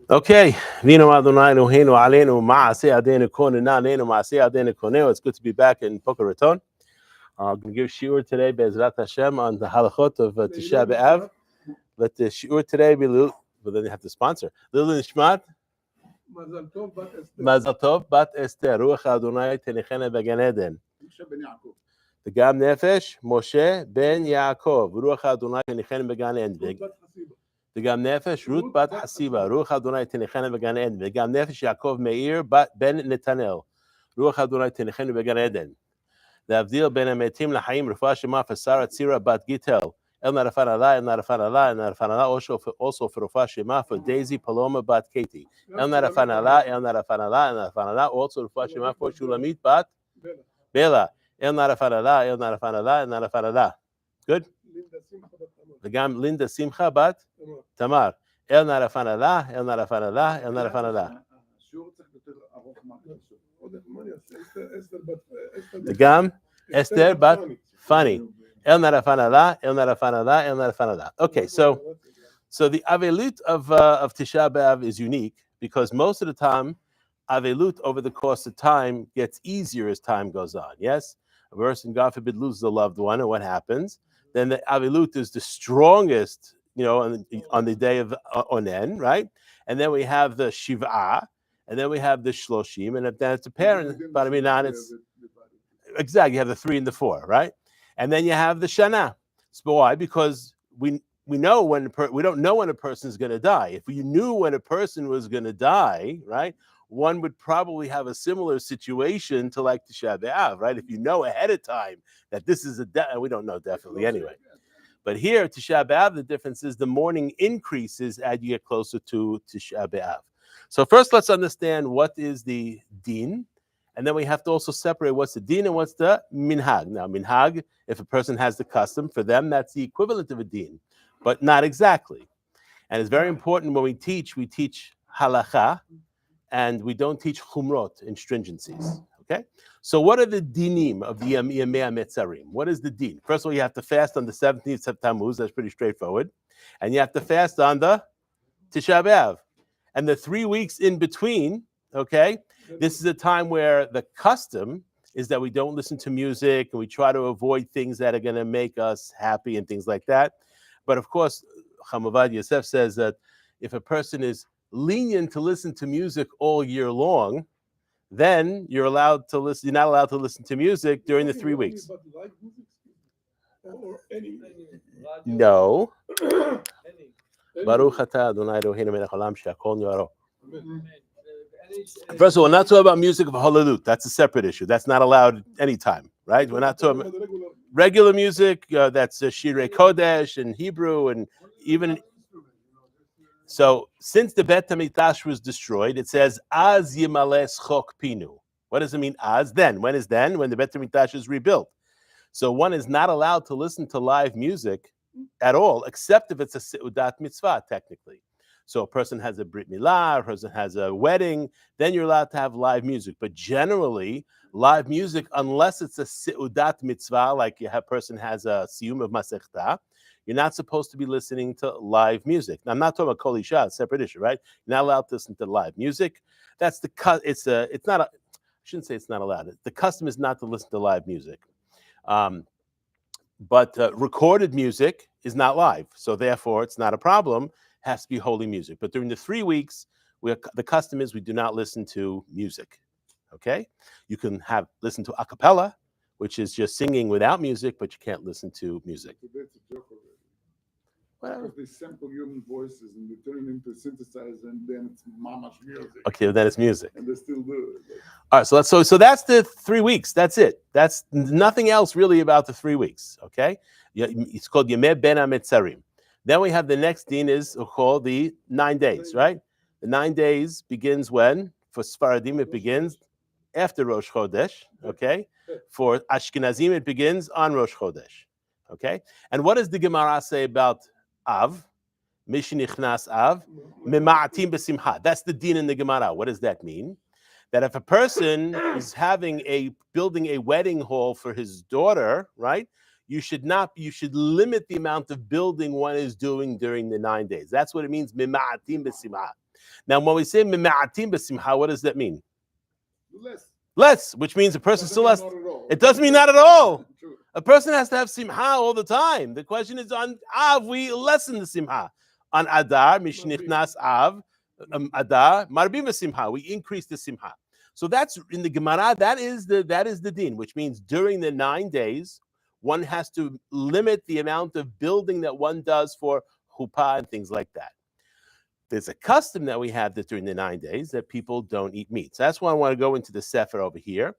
Okay. Vino Adonai Eloheinu Aleinu Ma'aseh Adenu Konenu Nenu Ma'aseh Adenu Konenu. It's good to be back in Boca Raton. I'm going to give shiur today, Be'ezrat Hashem, on the halachot of Tisha B'Av. Let the shiur today be Lil, but then you have to sponsor. Lil Nishmat. Mazal Tov Bat Esther. Ruach Adonai Tenichena Began Eden. The Gam Nefesh Moshe Ben Yaakov. Ruach Adonai Tenichena Began Eden. The Gam Nefesh Ruth Bat Hasiba. Ruach Adonai Tenichena Began Eden. The Gam Nefesh Yaakov Meir Bat Ben Netanel. Ruach Adonai Tenichena Began Eden. The Avdil Ben Ametim Lahaim Rufah Shema for Sarah Tzira Bat Gitel. El Narafan Allah, El Narafan Allah, El Narafan Allah, also for Rufah Shema for Daisy Paloma Bat Katie. El Narafan Allah, El Narafan Allah, El Narafan Allah, also Rufah Shema for Shulamit Bat Bela. El Narafan Allah, El Narafan Allah, El Narafan Allah. Good? The Gam Linda Simcha Bat Tamar. El Narafan Allah, El Narafan Allah, El Narafan Allah. The Gam Esther Bat Funny. El Narafan Allah, El Narafan Allah, El Narafan Allah. Okay, so the Avelut of Tisha B'Av is unique because most of the time, Avelut over the course of time gets easier as time goes on. Yes? A person, God forbid, loses a loved one, and what happens? Then the Avelut is the strongest, on the day of Onen, right? And then we have the Shiv'ah, and then we have the Shloshim, and if then it's a parent, but I mean, it's exactly, you have the 3 and the 4, right? And then you have the Shana. So why? Because we know when we don't know when a person is going to die. If we knew when a person was going to die, right, one would probably have a similar situation to like Tisha B'Av, right? If you know ahead of time that this is a death, we don't know definitely anyway. But here, Tisha B'Av, the difference is the mourning increases as you get closer to Tisha B'Av. So first, let's understand what is the din, and then we have to also separate what's the din and what's the minhag. Now, minhag, if a person has the custom, for them, that's the equivalent of a din, but not exactly. And it's very important when we teach halacha, and we don't teach chumrot in stringencies. Okay? So what are the dinim of the Yamei HaMetzarim? What is the din? First of all, you have to fast on the 17th of Tammuz. That's pretty straightforward. And you have to fast on the Tisha B'Av. And the 3 weeks in between, okay, this is a time where the custom is that we don't listen to music and we try to avoid things that are going to make us happy and things like that. But of course, Chamavad Yosef says that if a person is lenient to listen to music all year long, then you're allowed to listen. You're not allowed to listen to music during the 3 weeks. No. Baruch atah Adonai Eloheinu melech haolam she'akol niyaro. First of all, we're not talking about music of halalut. That's a separate issue. That's not allowed anytime, right? We're not talking about regular music. That's Shirei Kodesh and Hebrew and even. So since the Bet HaMikdash was destroyed, it says Az Yimales Chok Pinu. What does it mean? Az then? When is then? When the Bet HaMikdash is rebuilt. So one is not allowed to listen to live music at all, except if it's a Seudat Mitzvah, technically. So a person has a Brit Milah, a person has a wedding, then you're allowed to have live music. But generally, live music, unless it's a Seudat Mitzvah, like a person has a Siyum of Masechta, you're not supposed to be listening to live music. Now, I'm not talking about Kol Isha, it's a separate issue, right? You're not allowed to listen to live music. That's the it's not I shouldn't say it's not allowed. The custom is not to listen to live music. But recorded music is not live, so therefore it's not a problem. It has to be holy music. But during the 3 weeks, the custom is we do not listen to music. Okay, you can listen to a cappella, which is just singing without music, but you can't listen to music. Well, they sample human voices and they turn it into synthesizer, and then it's mamash music. Okay, then it's music. And they still do it. All right, so that's the 3 weeks. That's it. That's nothing else really about the 3 weeks. Okay, it's called Yemei Ben HaMetzarim. Then we have the next din is called the 9 days, right? The 9 days begins when? For Sfaradim, it begins after Rosh Chodesh. Okay, for Ashkenazim, it begins on Rosh Chodesh. Okay, and what does the Gemara say about Av? Mishnichnas Av, Mema'atim B'Simcha. That's the din in the Gemara. What does that mean? That if a person is building a wedding hall for his daughter, right? You should limit the amount of building one is doing during the 9 days. That's what it means, Mema'atim B'Simcha. Now, when we say Mima'atim b'simcha, what does that mean? Less. Which means a person still has. Not at all. It doesn't mean not at all. True. A person has to have simcha all the time. The question is on Av, we lessen the simcha. On Adar, Mishnichnas Av, Adar, Marbim v'simcha, we increase the simcha. So that's in the Gemara, that is the din, which means during the 9 days, one has to limit the amount of building that one does for chuppah and things like that. There's a custom that we have that during the 9 days that people don't eat meat. So that's why I want to go into the Sefer over here.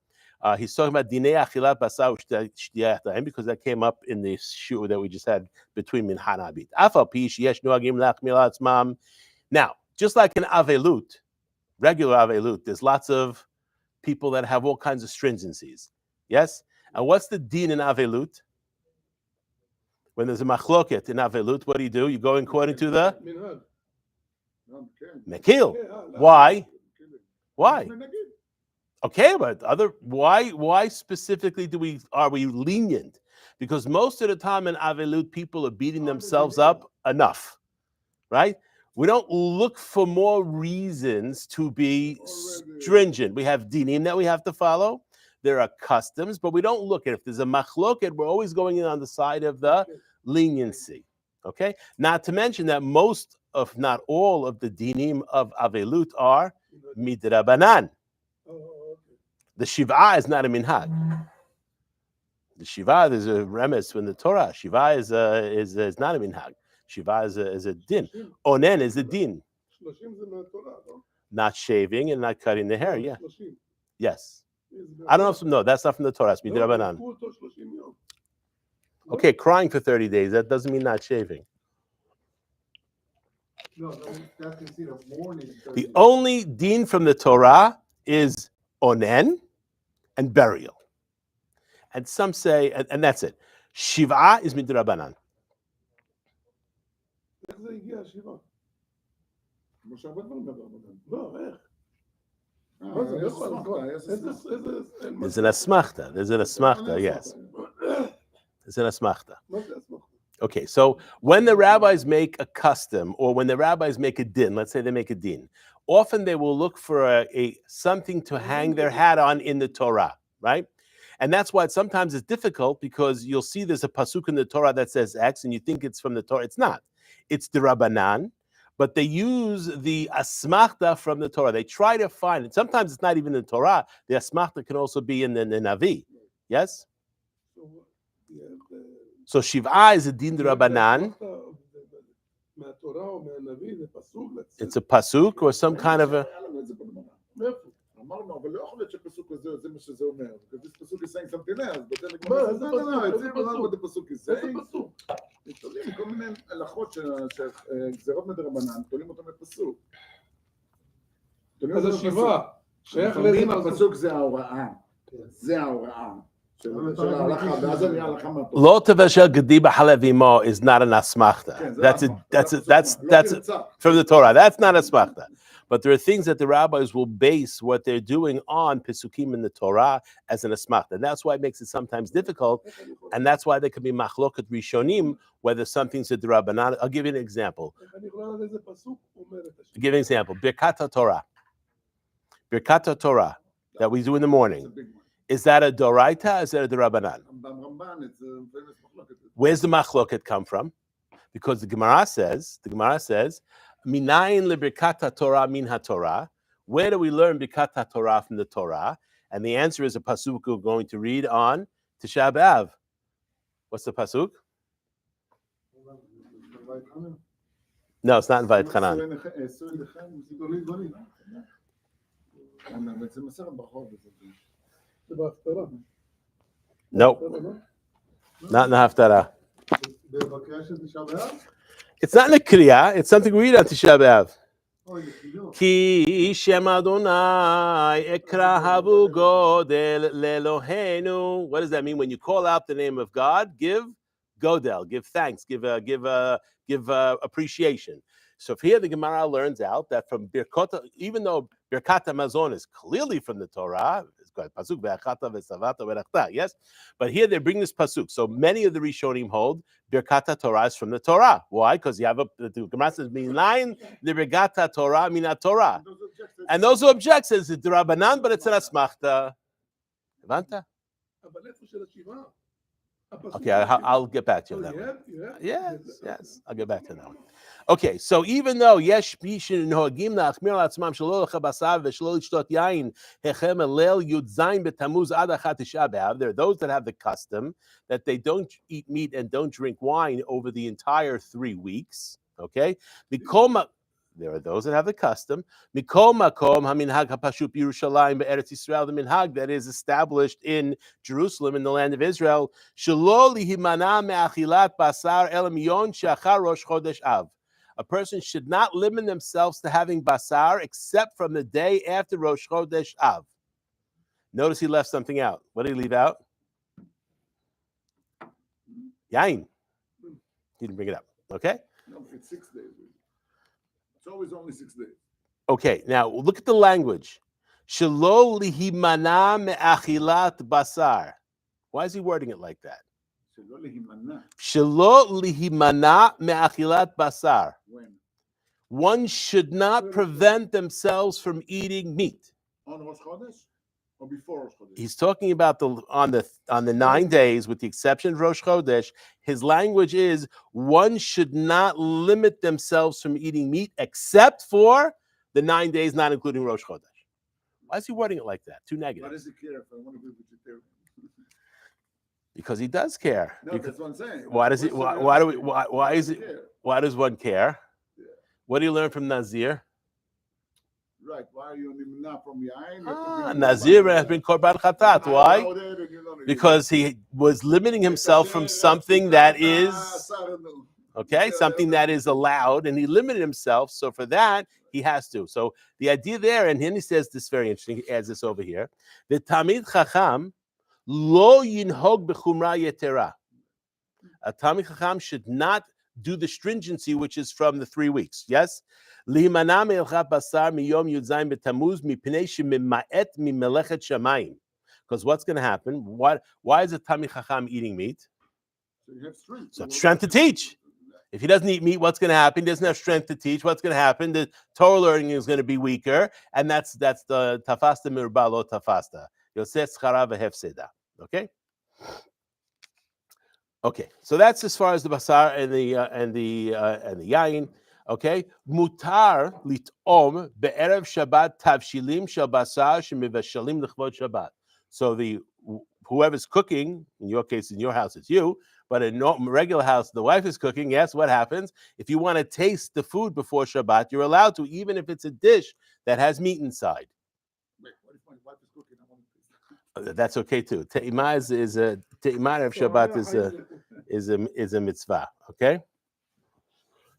He's talking about dinei achilat basar u'shtiyat ta'im because that came up in the shiur that we just had between mincha and abit. Af al pi sheyesh noagim lachmir atzmam. Now, just like in avelut, regular avelut, there's lots of people that have all kinds of stringencies. Yes? And what's the din in avelut? When there's a machloket in avelut, what do? You go according to the mekil. Why? Why? Okay, but why specifically are we lenient? Because most of the time in avelut, people are beating themselves up enough, right? We don't look for more reasons to be stringent. We have dinim that we have to follow. There are customs, but we don't look at if there's a machloket, we're always going in on the side of the leniency. Okay? Not to mention that most, if not all, of the dinim of avelut are midrabanan. The shiva is not a minhag. The shiva, there's a remes in the Torah. Shiva is not a minhag. Shiva is a din. Onen is a din. Not shaving and not cutting the hair. Yeah. Yes. I don't know if no, that's not from the Torah. It's midrabanan. Okay, crying for 30 days. That doesn't mean not shaving. No, that's considered mourning. The only din from the Torah is onen and burial. And some say, and that's it. Shiva is midrabanan. There's an asmachta. Yes. There's an asmachta. Okay, so when the rabbis make a custom or when the rabbis make a din, let's say they make a din, often they will look for a something to hang their hat on in the Torah, right? And that's why sometimes it's difficult because you'll see there's a pasuk in the Torah that says X and you think it's from the Torah. It's not. It's the Rabbanan, but they use the asmachta from the Torah. They try to find it. Sometimes it's not even in the Torah. The asmachta can also be in the Navi. Yes? So Shiva is a din Rabbanan. It's a pasuk or some kind of a... אמרנו, אבל לא יכול להיות שפסוק הזה, זה מה שזה אומר. Because this pasuk is saying something else, but then it's not what the pasuk is saying. תולים כל מיני הלכות שגזרות מדרבנן, תולים אותם בפסוק. אז השיבה, שייך לזה הפסוק זה ההוראה. זה ההוראה. Lo tevashel gedi b'chalev imo is not an asmachta. That's from the Torah. That's not asmachta. But there are things that the rabbis will base what they're doing on Pesukim in the Torah as an asmachta. And that's why it makes it sometimes difficult. And that's why there can be machloket rishonim, whether something's a d'Rabbanan. I'll give you an example. I'll give you an example. Birkat Torah. Birkat Torah that we do in the morning. Is that a doraita? Is that a d'Rabbanan? Where's the machloket come from? Because the Gemara says, Minayin libirkat Torah min haTorah. Where do we learn birkat Torah from the Torah? And the answer is a pasuk we're going to read on Tisha B'Av. What's the pasuk? No, it's not in Vayetchanan. Nope. Not in the Haftarah. It's not in the Kriya. It's something we read on Tisha B'Av. Ki Shem Adonai Ekra Havu Godel Lelohenu. What does that mean? When you call out the name of God, give Godel, give thanks, give appreciation. So here the Gemara learns out that from Birkot, even though Birkat Hamazon is clearly from the Torah, pasuk ve'achata ve'savata ve'rachta. Yes, but here they bring this pasuk. So many of the Rishonim hold Birkat Torah is from the Torah. Why? Because you have the Gemara says minayin the Birkat Torah mina Torah, and those who object says it's Rabbanan, but it's an asmachta. Levanta. Okay, I'll get back to you on that one. Yes, I'll get back to that one. Okay, so even though yesh pishin nohagim la'achmir la'atzmam shelo lecha basar v'shelo l'shtot yain hechem elel yud zayin betamuz ad achat tisha b'av, there are those that have the custom that they don't eat meat and don't drink wine over the entire 3 weeks. Okay, there are those that have the custom. Mikol makom haminhag hapashut Yerushalayim be'eretz Yisrael, the minhag that is established in Jerusalem in the land of Israel. Shelo lihimana me'achilat basar el miyon she'achar Rosh Chodesh Av. A person should not limit themselves to having basar except from the day after Rosh Chodesh Av. Notice he left something out. What did he leave out? Yain. He didn't bring it up. Okay? No, it's 6 days. It's always only 6 days. Okay, now look at the language. Shelo lihimana me'achilat basar. Why is he wording it like that? Shelo lihimana me'achilat basar. When? One should not prevent themselves from eating meat. On Rosh Chodesh or before Rosh Chodesh? He's talking about on the 9 days, with the exception of Rosh Chodesh. His language is one should not limit themselves from eating meat except for the 9 days, not including Rosh Chodesh. Why is he wording it like that? Too negative. Why does he care if I want to be vegetarian? Because he does care. No, that's what I'm saying. Why does he? Why does one care? Yeah. What do you learn from Nazir? Right. Why are you not from Yain? Nazir has been korban chatat. Why? Because he was limiting himself from something that is something that is allowed, and he limited himself. So for that, he has to. So the idea there, and then he says this very interesting. He adds this over here. The Tamid Chacham lo yinhog b'chumra yetera. A Tamid Chacham should not do the stringency, which is from the 3 weeks. Yes? Lihimana me'elchat basar miyom yudzayin betamuz mipnei shemima'et mimelechet shamayim. Because what's going to happen? Why is a Tamid Chacham eating meat? So you have strength. So strength to teach. If he doesn't eat meat, what's going to happen? He doesn't have strength to teach. What's going to happen? The Torah learning is going to be weaker, and that's the tafasta mirba lo tafasta. Yoseh tzchara v'hefseda. Okay. Okay. So that's as far as the basar and the yain. Okay. Mutar lit'om be'erev Shabbat tavshilim shel basar shemivashalim l'chvod Shabbat. So whoever's cooking, in your case, in your house, it's you. But in a regular house, the wife is cooking. Yes, what happens? If you want to taste the food before Shabbat, you're allowed to, even if it's a dish that has meat inside. Wait, what if my wife is cooking? I want to taste. That's okay too. Te'imah of Shabbat is a mitzvah. Okay.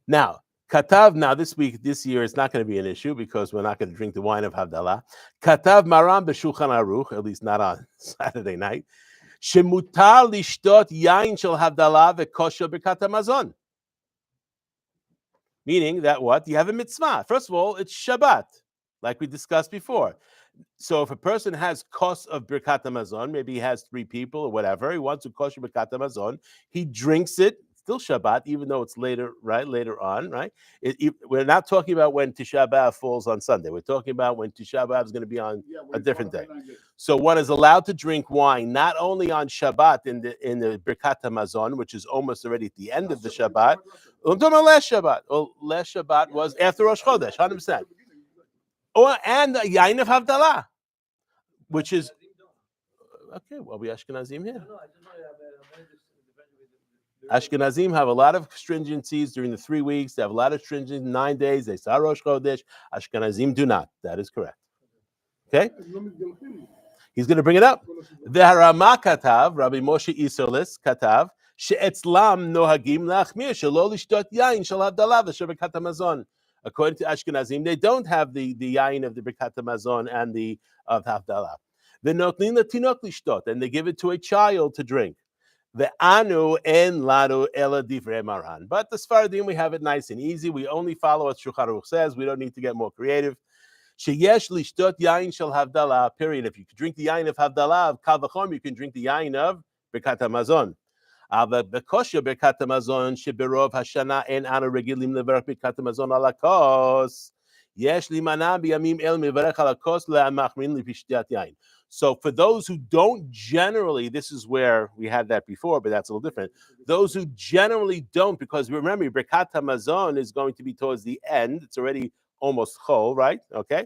Now, Katav. Now this year, it's not going to be an issue because we're not going to drink the wine of Havdalah. Katav Maram b'Shulchan Aruch, at least not on Saturday night. Shemutar lishtot yain shel havdalah v'kosher birkat hamazon. Meaning that what? You have a mitzvah. First of all, it's Shabbat, like we discussed before. So if a person has kos of birkat hamazon, maybe he has 3 people or whatever, he wants to kosher birkat hamazon, he drinks it. Still Shabbat, even though it's later on, right? We're not talking about when Tisha B'Av falls on Sunday. We're talking about when Tisha B'Av is going to be on a different day. So one is allowed to drink wine not only on Shabbat in the Birkat Hamazon, which is almost already at the end of the Shabbat. Last Shabbat. Well, last Shabbat was after Rosh Chodesh, 100%. And the Yain of Havdalah, which is okay. Well, we Ashkenazim here. Ashkenazim have a lot of stringencies during the 3 weeks. They have a lot of stringencies 9 days. They say Rosh Chodesh. Ashkenazim do not. That is correct. Okay? He's going to bring it up. The Harama Katav, Rabbi Moshe Isolis Katav, she'etzlam nohagim lachmir shelo lishtot yain shel havdalah v'shel birkat hamazon. According to Ashkenazim, they don't have the yain of the birkat hamazon and the of havdalah. The notnin latinok lishtot, and they give it to a child to drink. The anu en ladu ela divrei maran. But the Sfaradim, we have it nice and easy. We only follow what Shulchan Aruch says. We don't need to get more creative. Sheyesh lishtot yain shel havdalah. Period. If you can drink the yain of havdalah of kal v'chomer, you can drink the yain of birkat hamazon. אבל בכושר ברכת המזון שברוב השנה אין אנו רגילים לברך ברכת המזון על הכוס, יש להימנע בימים אלה מברך על הכוס למחמרין לפשטיית יין. So for those who don't generally, this is where we had that before, but that's a little different. Those who generally don't, because remember, Birkat HaMazon is going to be towards the end. It's already almost chol, right? Okay.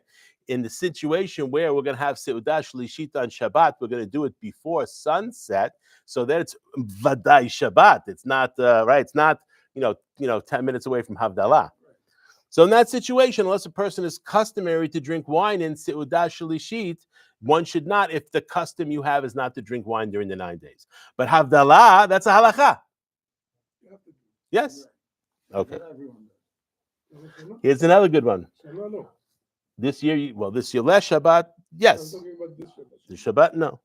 In the situation where we're going to have Seudah Shlishit on Shabbat, we're going to do it before sunset. So that it's Vadai Shabbat. It's not, right? It's not, 10 minutes away from Havdalah. So in that situation, unless a person is customary to drink wine in Seudah Shlishit, one should not, if the custom you have is not to drink wine during the 9 days. But Havdalah, that's a halakha. Yes? Okay. Here's another good one. This year, last Shabbat, yes. The Shabbat, no.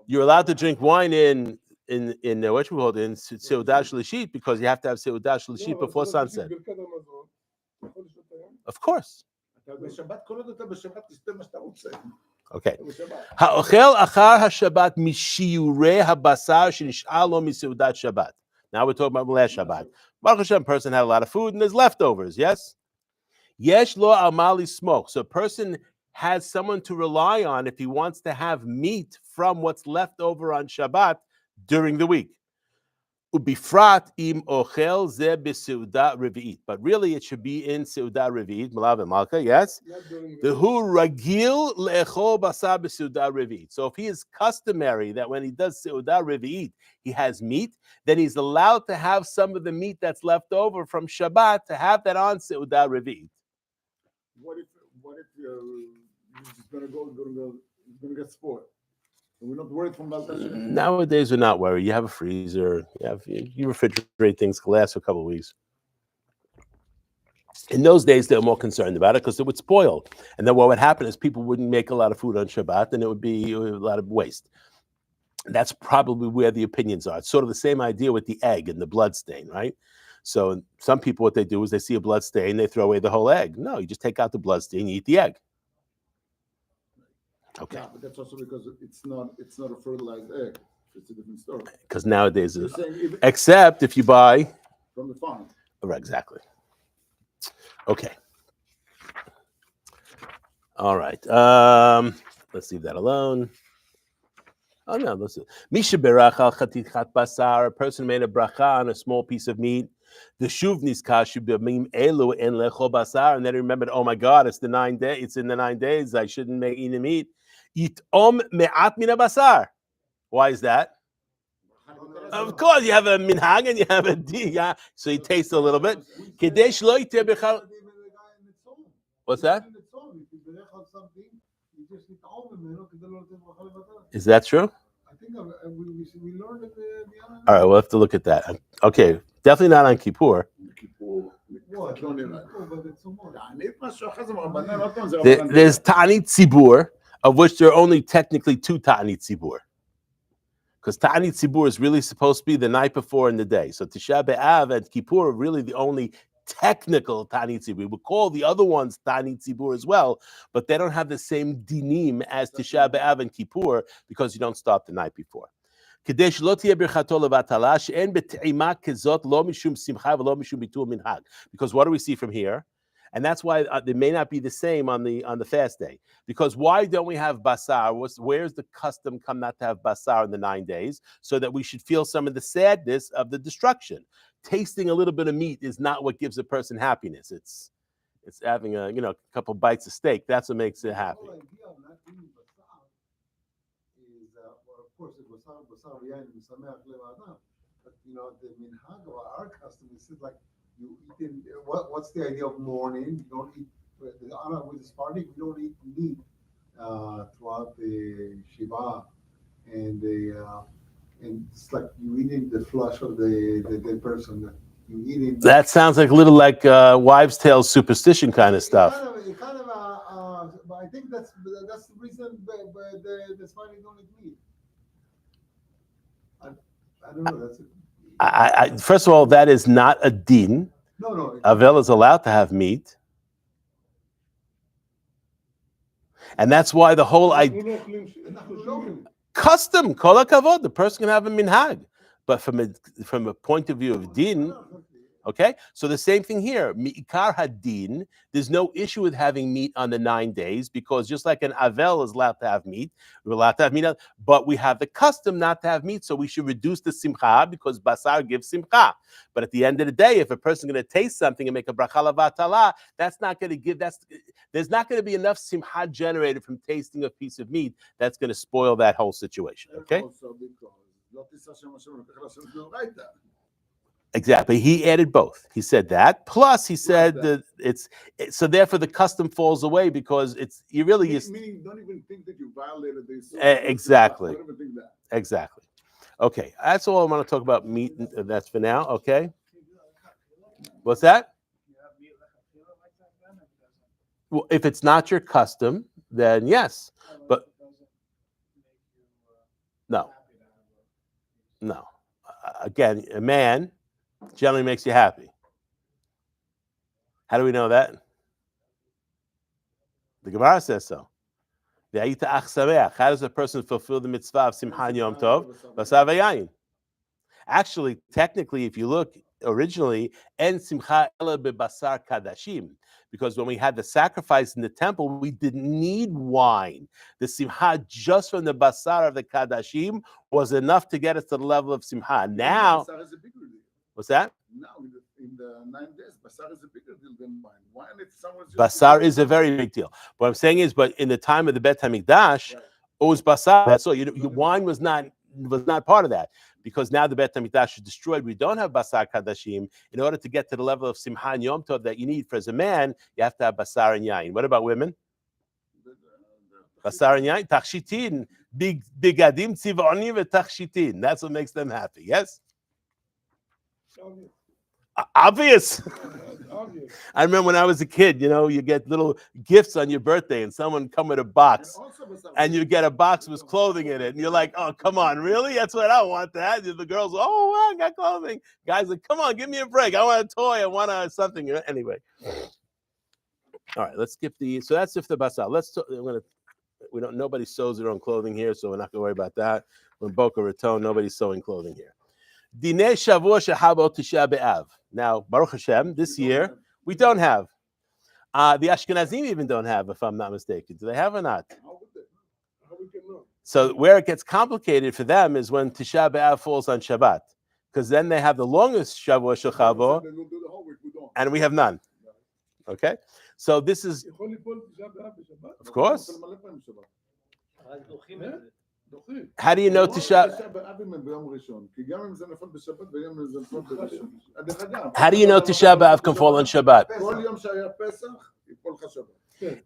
You're allowed to drink wine in what we call it, in Seudah Shlishit, because you have to have Seudah Shlishit before sunset. Of course. Okay. Ha'ochel achar haShabbat mishiurei habasar shenish'ar lo miseudat Shabbat. Now we're talking about last Shabbat. Baruch Hashem, person had a lot of food and there's leftovers, yes? Yesh lo amali smoke. So a person has someone to rely on if he wants to have meat from what's left over on Shabbat during the week. Ubifrat im ochel ze beseudah revi'it. But really it should be in seudah revi'it, malav and malka, yes? The hu ragil le'echol basar beseudah revi'it. So if he is customary that when he does seudah revi'it, he has meat, then he's allowed to have some of the meat that's left over from Shabbat to have that on seudah revi'it. What if you're just going to get spoiled? We're not worried from that. Nowadays, we're not worried. You have a freezer. You refrigerate things to last for a couple of weeks. In those days, they were more concerned about it because it would spoil. And then what would happen is people wouldn't make a lot of food on Shabbat, and it would be a lot of waste. That's probably where the opinions are. It's sort of the same idea with the egg and the blood stain, right? So some people, what they do is they see a blood stain, they throw away the whole egg. No, you just take out the blood stain, you eat the egg. Okay. Yeah, but that's also because it's not a fertilized egg. It's a different story. Because nowadays, except if you buy from the farm. Right, exactly. Okay. All right. Let's leave that alone. Oh no, let's see. Misha berach al chatichat basar. A person made a bracha on a small piece of meat. The shuv niskashu b'mim elu en lechol basar, and then he remembered, oh my God, it's the 9 days. It's in the 9 days. I shouldn't make eating meat. Yitom me'at mina basar. Why is that? Of course, you have a minhag and you have a di. Yeah, so you taste a little bit. What's that? Is that true? I think we learned it. All right, we'll have to look at that. Okay, definitely not on Kippur. There's Ta'anit Tzibur, of which there are only technically 2 Ta'anit Tzibur. Because Ta'anit Tzibur is really supposed to be the night before and the day. So Tisha B'Av and Kippur are really the only technical Ta'anit Tzibur. We would call the other ones Ta'anit Tzibur as well, but they don't have the same dinim as Tisha B'Av and Kippur because you don't start the night before. Because what do we see from here? And that's why they may not be the same on the fast day. Because why don't we have basar? Where's the custom come not to have basar in the 9 days? So that we should feel some of the sadness of the destruction. Tasting a little bit of meat is not what gives a person happiness. It's having a couple bites of steak. That's what makes it happy. Of course, it was basar yain v'sameach le'adam, but the minhag of our custom is like you eat in. What's the idea of mourning? You don't eat with the Sephardic. We don't eat meat throughout the Shiva, and it's like you eating the flesh of the dead person. You eating. That sounds like a little like wives' tale superstition kind of stuff. But I think that's the reason the Sephardic don't eat meat. I don't know. That's it. First of all, that is not a din. No. Avel is allowed to have meat. And that's why the whole idea, אנחנו לא אוכלים. custom, kol hakavod, the person can have a minhag. But from a point of view of din, okay? So the same thing here. Mi'ikar hadin, there's no issue with having meat on the 9 days because just like an avel is allowed to have meat, we're allowed to have meat, but we have the custom not to have meat, so we should reduce the simcha because basar gives simcha. But at the end of the day, if a person's going to taste something and make a bracha lavatala, that's not going to give, there's not going to be enough simcha generated from tasting a piece of meat that's going to spoil that whole situation, okay? Exactly. He added both. He said that. Plus, he said that so therefore the custom falls away because you really meaning don't even think that you violated this. Exactly. Don't even think that. Exactly. Okay, that's all I want to talk about meat. That's for now. Okay. What's that? Well, if it's not your custom, then yes. But no. Again, a man generally makes you happy. How do we know that? The Gemara says so. How does a person fulfill the mitzvah of Simchan Yom Tov? Basar v'yayin. Actually, technically, if you look originally, en simcha ela bebasar kadashim, because when we had the sacrifice in the temple, we didn't need wine. The simcha just from the basar of the kadashim was enough to get us to the level of simcha. Now, what's that? Now, in the 9 days, basar is a bigger deal than wine. Wine, it's someone's just Basar is a very big deal. What I'm saying is, but in the time of the Bet HaMikdash, it was basar. That's all. Wine was not part of that because now the Bet HaMikdash is destroyed. We don't have basar kadashim. In order to get to the level of Simchan Yom Tov that you need for as a man, you have to have basar and yain. What about women? Basar and yain, tachshitin, bigadim tziv'onim v'tachshitin. That's what makes them happy. Yes. Obvious. I remember when I was a kid, you get little gifts on your birthday and someone come with a box and you get a box with clothing in it. And you're like, oh, come on, really? That's what I want that. The girls, oh, wow, I got clothing. Guys like, come on, give me a break. I want a toy. I want something. Anyway. All right, let's skip so that's if the basal. Nobody sews their own clothing here, so we're not going to worry about that. When Boca Raton, nobody's sewing clothing here. Dinei Shavua Shehabo Tisha B'Av. Now, Baruch Hashem, this year, we don't have. The Ashkenazim even don't have, if I'm not mistaken. Do they have or not? So where it gets complicated for them is when Tisha B'Av falls on Shabbat. Because then they have the longest Shavua Shechabo, and we have none. Okay? So this is... Of course. How do you know Tisha? How do you know Tisha B'Av can fall on Shabbat?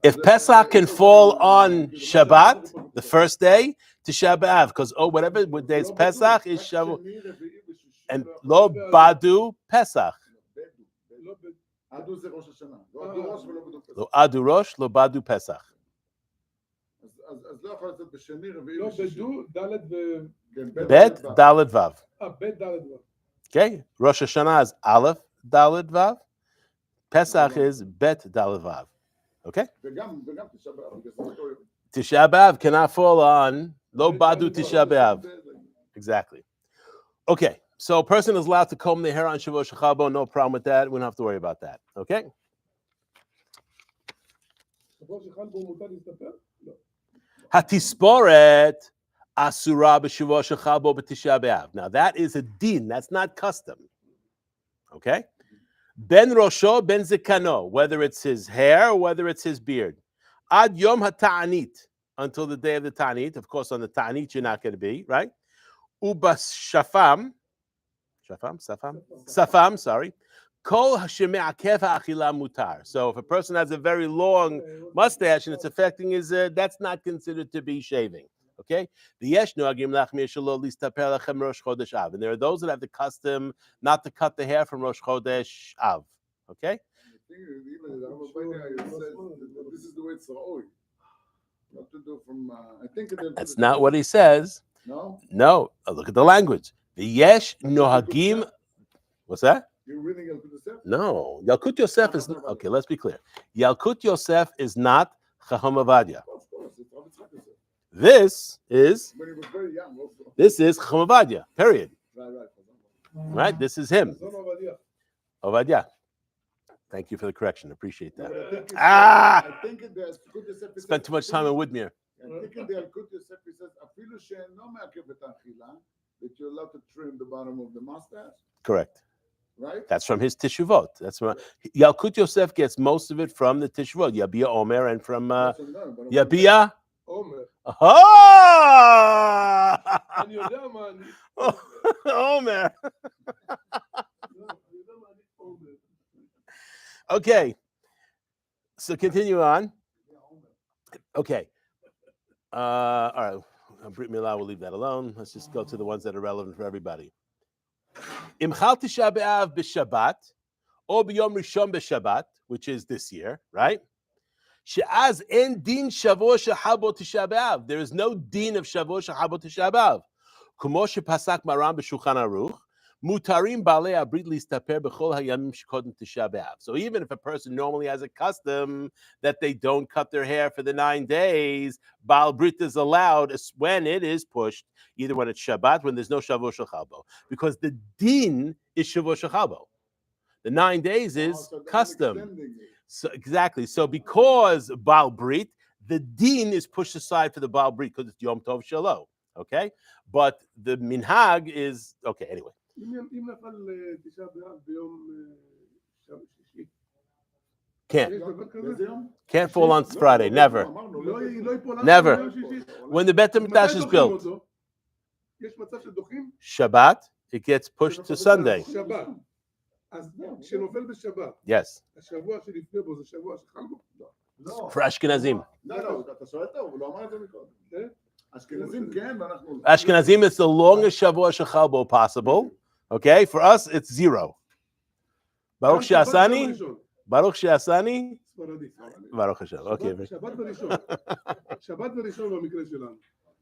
If Pesach can fall on Shabbat, the first day, Tisha B'Av, because whatever day is Pesach is Shavuot, and Lo Badu Pesach. Lo Adu Rosh, Lo Badu Pesach. אז לא יכול לצאת בשני, רביעי, לא, בדו, ד' Bet, Dalet, Vav. ב' ד' ו'. Okay, Rosh Hashanah is Aleph, Dalet, Vav. Pesach is Bet, Dalet, Vav. Okay? וגם תשעה באב. Tisha B'Av cannot fall on Lo Badu Tisha B'Av. Exactly. Okay, so a person is allowed to comb their hair on Shavuot Shechabo, no problem with that. We don't have to worry about that. Okay? Hatisporet asura b'shavua shechabo b'tisha b'av. Now that is a din. That's not custom. Okay. Ben rosho ben zikano. Whether it's his hair or whether it's his beard. Ad yom hata'anit. Until the day of the ta'anit. Of course, on the ta'anit you're not going to be right. Ubas shafam. Safam. Sorry. Kol hashema'akev ha'achila mutar. So if a person has a very long mustache and it's affecting his, that's not considered to be shaving. Okay? And there are those that have the custom not to cut the hair from Rosh Chodesh Av. Okay? This is the way it's raoi. Not to do from, I think that's not what he says. No? No. Look at the language. The yesh nohagim. What's that? You're reading Yalkut Yosef? No, Yalkut Yosef is okay. Let's be clear. Yalkut Yosef is not Chacham Avadia. This is When he was very young also. Chacham Ovadia, period. Right. Right? This is him. Zon Ovadia. Ovadia. Thank you for the correction. Appreciate No, that. but I think Ah! I think in the Good Yosef he Spent says, too much time in Woodmere. I think in the Good Yosef he says, "Afilu she'eno me'akev et ha'achila," that you're allowed to trim the bottom of the mustache, Correct. right? That's from his Teshuvot. That's from Yalkut Yosef gets most of it from the Teshuvot. Yabia Omer and from That's what I'm doing, but I'm Yabia. עומר. Oh! אני יודע מה אני... Omer. לא, אני יודע מה אני עומר. Okay. So continue on. Okay. All right. Brit Milah, we'll leave that alone. Let's just go to the ones that are relevant for everybody. Imchal Tisha B'Av b'Shabbat, or b'Yom Rishon b'Shabbat, which is this year, right? She'az en din Shavuot shehabo Tisha B'Av. There is no din of Shavuot shehabo Tisha B'Av. Kumo shepasak Maram b'Shulchan Aruch, mutarim baalei abrit listaper b'chol hayamim shekodem Tisha B'Av. So even if a person normally has a custom that they don't cut their hair for the 9 days, Baal Brit is allowed when it is pushed, either when it's Shabbat, when there's no Shavuot shechabo, because the din is Shavuot shechabo. The 9 days is so they're custom. extending it. So exactly. So because Baal Brit, the din is pushed aside for the Baal Brit because it's Yom Tov Shalom. Okay, but the minhag is okay. Anyway, אם נפל תשעה באב ביום שישי. can't יש דבר כזה? באיזה יום? can't fall on Friday. Never. אמרנו, לא ייפול לנו Never. ביום שישי. When the Bet אז HaMikdash מתי is דוחים built, אותו? יש מצב שדוחים? Shabbat, it gets pushed to Sunday. שבת. אז כשנופל בשבת, Yes, השבוע שלפני בו זה שבוע שחל בו? לא. for Ashkenazim. לא, אתה שואל טוב, הוא לא אמר את זה מקודם. אשכנזים כן, ואנחנו... Ashkenazim, it's the longest Shavuot Shechalbo possible. Okay, for us, it's 0. Baruch She'asani, Baruch She'asani, ספרדי. Baruch Hashem. Okay, שבת וראשון. שבת וראשון במקרה שלנו.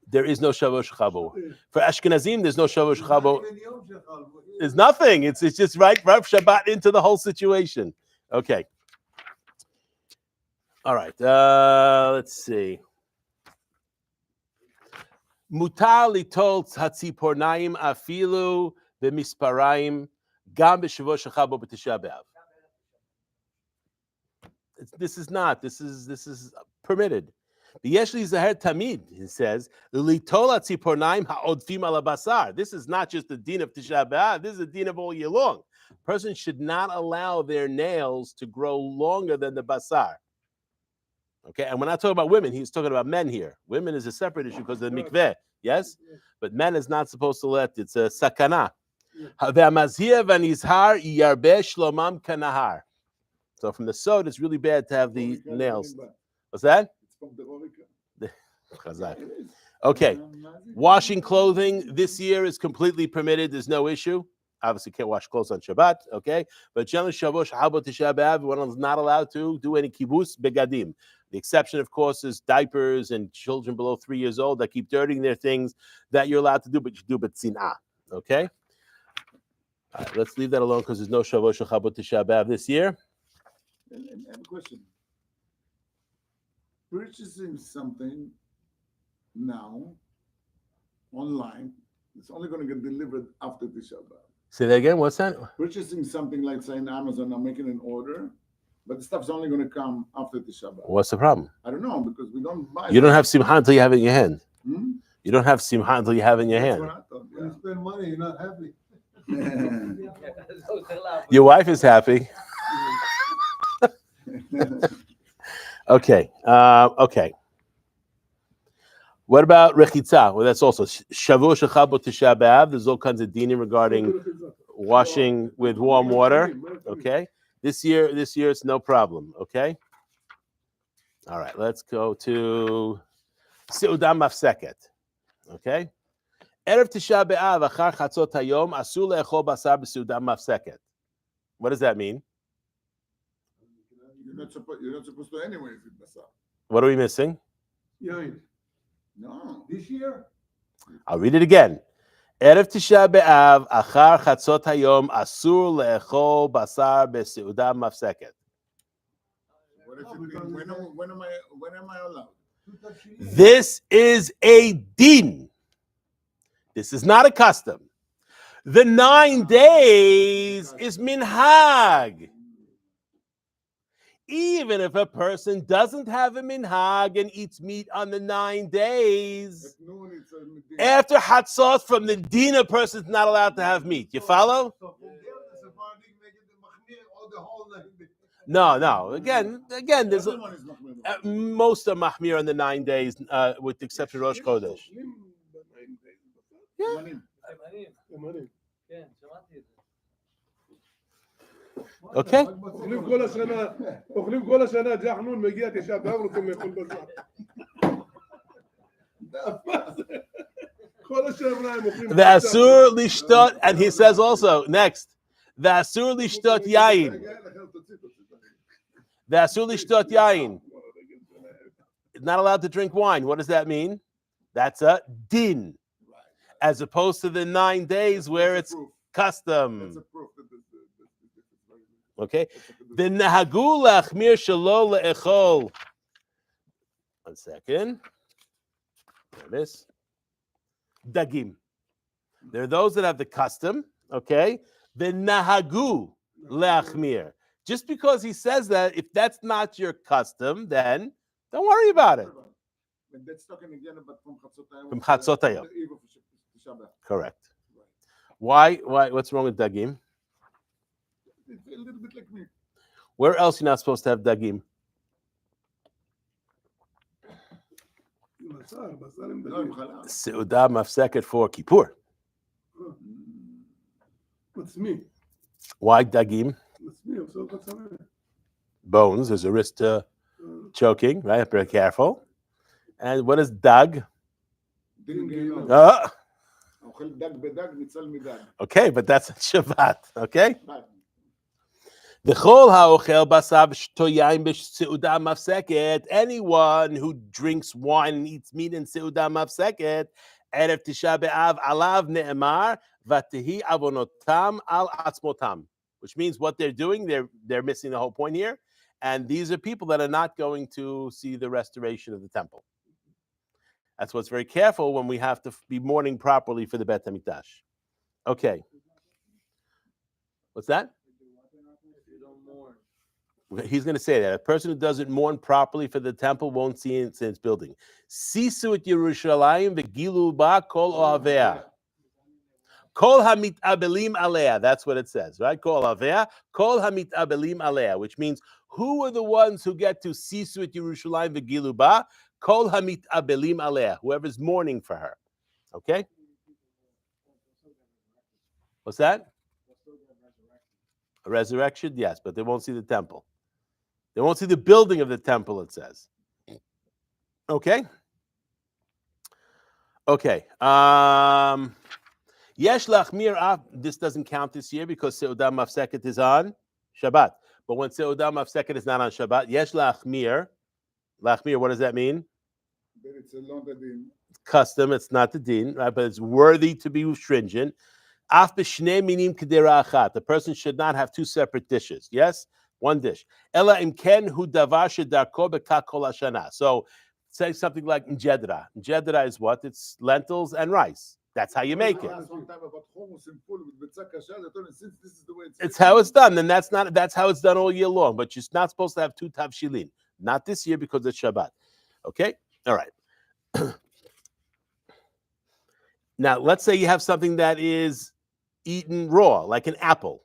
there is no Shavuot Shechabo. For Ashkenazim, there's no Shavuot Shechabo. אין יום שחל בו. There's nothing. It's just right Shabbat into the whole situation. Okay. All right. Let's see. Mutar litol hatzipornaim afilu b'misparaim gam b'shavua shechabo b'tisha b'av. This is not. This is permitted. V'yesh li zaher tamid, he says, litol hatzipornaim ha'odfim ala basar. This is not just the din of Tisha B'Av. This is the din of all year long. Person should not allow their nails to grow longer than the basar. Okay, and we're not talking about women. He's talking about men here. Women is a separate issue because of the mikveh, yes? But men is not supposed to let. It's a sakana. Ve'amazhir v'nizhar yarbeh shlomam kanahar. So from the sod, it's really bad to have the nails. What's that? It's from the Rorika. Chazak. Okay, washing clothing this year is completely permitted. There's no issue. Obviously, can't wash clothes on Shabbat, okay? But generally, Shavuot, Shehabo, Tisha B'Av, one is not allowed to do any kibbutz begadim. The exception, of course, is diapers and children below 3 years old that keep dirtying their things that you're allowed to do, but you do b'tzinah, okay? All right, let's leave that alone because there's no Shavuot, Shehabo, Tisha B'Av this year. I have a question. Purchasing something now online, it's only going to get delivered after Tisha B'Av. Say that again. What's that? Purchasing something like, say, in Amazon, I'm making an order, but the stuff's only going to come after Tisha B'Av. What's the problem? I don't know, because we don't buy. You don't have simcha until you have it in your hand. Hmm? You don't have simcha until you have it in your That's hand. what I thought, When you spend money, you're not happy. yeah. Your wife is happy. Okay. Okay. What about rechitza? Well, that's also Shavuot Shechabo Tisha B'Av. There's all kinds of dinim regarding washing with warm water. Okay. This year it's no problem. Okay. All right. Let's go to Seudah Mafseket. Okay. Erev Tisha B'Av achar chatzot hayom asur le'echol basar b'seudah mafseket. What does that mean? You're not supposed to anyways with Basar. What are we missing? יין. No. This year? I'll read it again. Erev Tisha B'Av achar chatzot hayom asur le'echol basar b'seudah mafseket. What is it? When am I allowed? This is a din. This is not a custom. The 9 days is minhag. Even if a person doesn't have a minhag and eats meat on the 9 days, after Hatzot from the din, a person's not allowed to have meat. You follow? So from there, the Sephardic make it the machmir or the whole night. No. Again, there's Everyone is not most are mahmir on the 9 days, with the exception of Rosh Chodesh. Okay. אוכלים כל השנה, ג'חנון מגיע תשעה באב, רוצים לאכול בזמן. כל השנה הם אוכלים. The asur lishtot, and he says also next, the asur lishtot yain. The asur lishtot yain. Not allowed to drink wine. What does that mean? That's a din, as opposed to the 9 days where it's custom. That's a proof that Okay. The nahagu lachmir shelo le'echol. 1 second. There it is. Dagim. There are those that have the custom. Okay. The nahagu lachmir. Just because he says that, if that's not your custom, then don't worry about it. And that's talking again about From Chatzot Hayom. the eve of Tisha B'Av. Correct. Why? What's wrong with dagim? It's a little bit like me. Where else you're not supposed to have dagim? בשר, בשר עם לא, עם דגים. חלב. Seudah mafseket for Kippur. מצמיא. Why dagim? מצמיא, עושה אותך צמא. Bones. There's a risk to choking, right? Be careful. And what is dag? דין גיהינום. אוכל דג בדג, ניצל מדג. Okay, but that's Shabbat. Okay. Right. V'chol ha'ochel basav shtoyayim b'seudah mafseket. Anyone who drinks wine and eats meat in seudah mafseket, erev Tisha B'Av alav ne'emar v'tehi avonotam al atzmotam. Which means what they're doing, they're missing the whole point here. And these are people that are not going to see the restoration of the temple. That's what's very careful when we have to be mourning properly for the Beit HaMikdash. Okay. What's that? He's going to say that a person who doesn't mourn properly for the temple won't see it in its building. Sisu et Yerushalayim v'gilu ba kol ohavea. Kol hamit abelim alea. That's what it says, right? Kol ohavea. Kol hamit abelim alea, which means who are the ones who get to Sisu et Yerushalayim v'gilu ba? Kol hamit abelim alea. Whoever's mourning for her. Okay? What's that? A resurrection? Yes, but they won't see the temple. They won't see the building of the temple, it says. Okay? Okay. Yesh lachmir, this doesn't count this year because Seudah Mafseket is on Shabbat. But when Seudah Mafseket is not on Shabbat, Yesh lachmir, what does that mean? That it's a longer din. Custom, it's not the din, right? But it's worthy to be stringent. Af b'shnei minim kedera achat. The person should not have two separate dishes. Yes? One dish. Ela imken hu davar shedarko b'kak kol hashana. So say something like njedra. Njedra is what? It's lentils and rice. That's how you make it. Last one time about hummus in full with bitzah kasher, they told me, since this is the way It's how it's done. And that's how it's done all year long. But you're not supposed to have two tavshilin. Not this year because it's Shabbat. Okay? All right. Now, let's say you have something that is eaten raw, like an apple,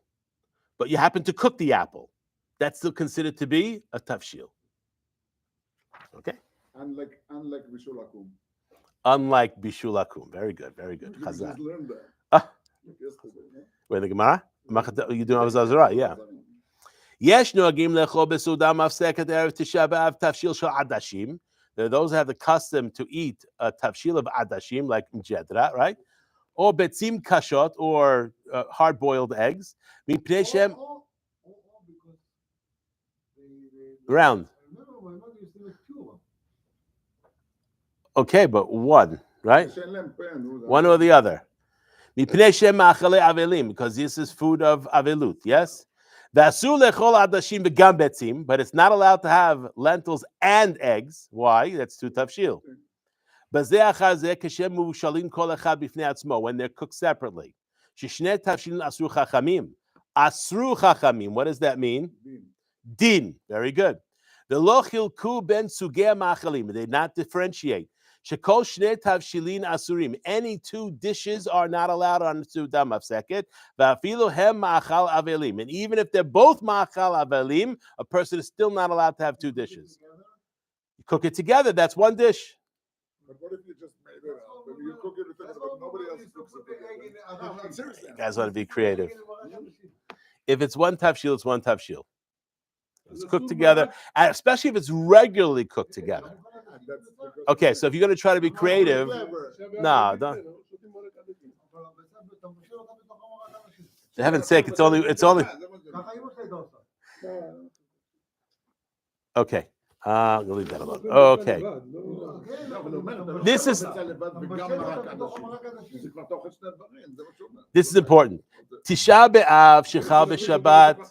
but you happen to cook the apple. That's still considered to be a tafshil. Okay? Unlike Bishul Akum. Unlike Bishul Akum. Very good, very good. You just Chazak. learned that. Ah. Like yesterday, no? Wait, the Gemara? You doing Avos Azara? Yeah. Yesh noagim lechol beseudah mafseket erev Tisha B'Av tafshil shel adashim. There are those who have the custom to eat a tafshil of adashim, like mjedra, right? Or betzim kashot, or hard-boiled eggs. Mipnei shem round. Remember, my mother used to make two of them. Okay, but one, right? שאין להם פן, הוא- One or the other. Mipnei shem ma'achale avelim, because this is food of avelut. Yes. V'asur lechol adashim v'gam betzim, but it's not allowed to have lentils and eggs. Why? That's too tavshil. Bazeh achar zeh kashem muvushalin kol echad bifnei atzmo, when they're cooked separately. Shishne tavshilin asru chachamim. Asru chachamim. What does that mean? Din. Very good. The lo chilku ben sugei ma'achalim. They did not differentiate. Shekol shnei tavshilin asurim. Any two dishes are not allowed on the Suda Mafseket. Va'afilu hem ma'achal avelim. And even if they're both ma'achal avelim, a person is still not allowed to have two dishes. You cook it together. That's one dish. But what if you just made it up? Maybe you cook it together, but nobody else cooks it together. No, seriously. You guys want to be creative. If it's one tavshil, it's one tavshil. It's cooked together, and especially if it's regularly cooked together. Okay, so if you're going to try to be creative, no, don't. For heaven's sake, it's only. Okay, I'm gonna leave that alone. Okay, this is important. Tisha b'av shechal b'Shabbat.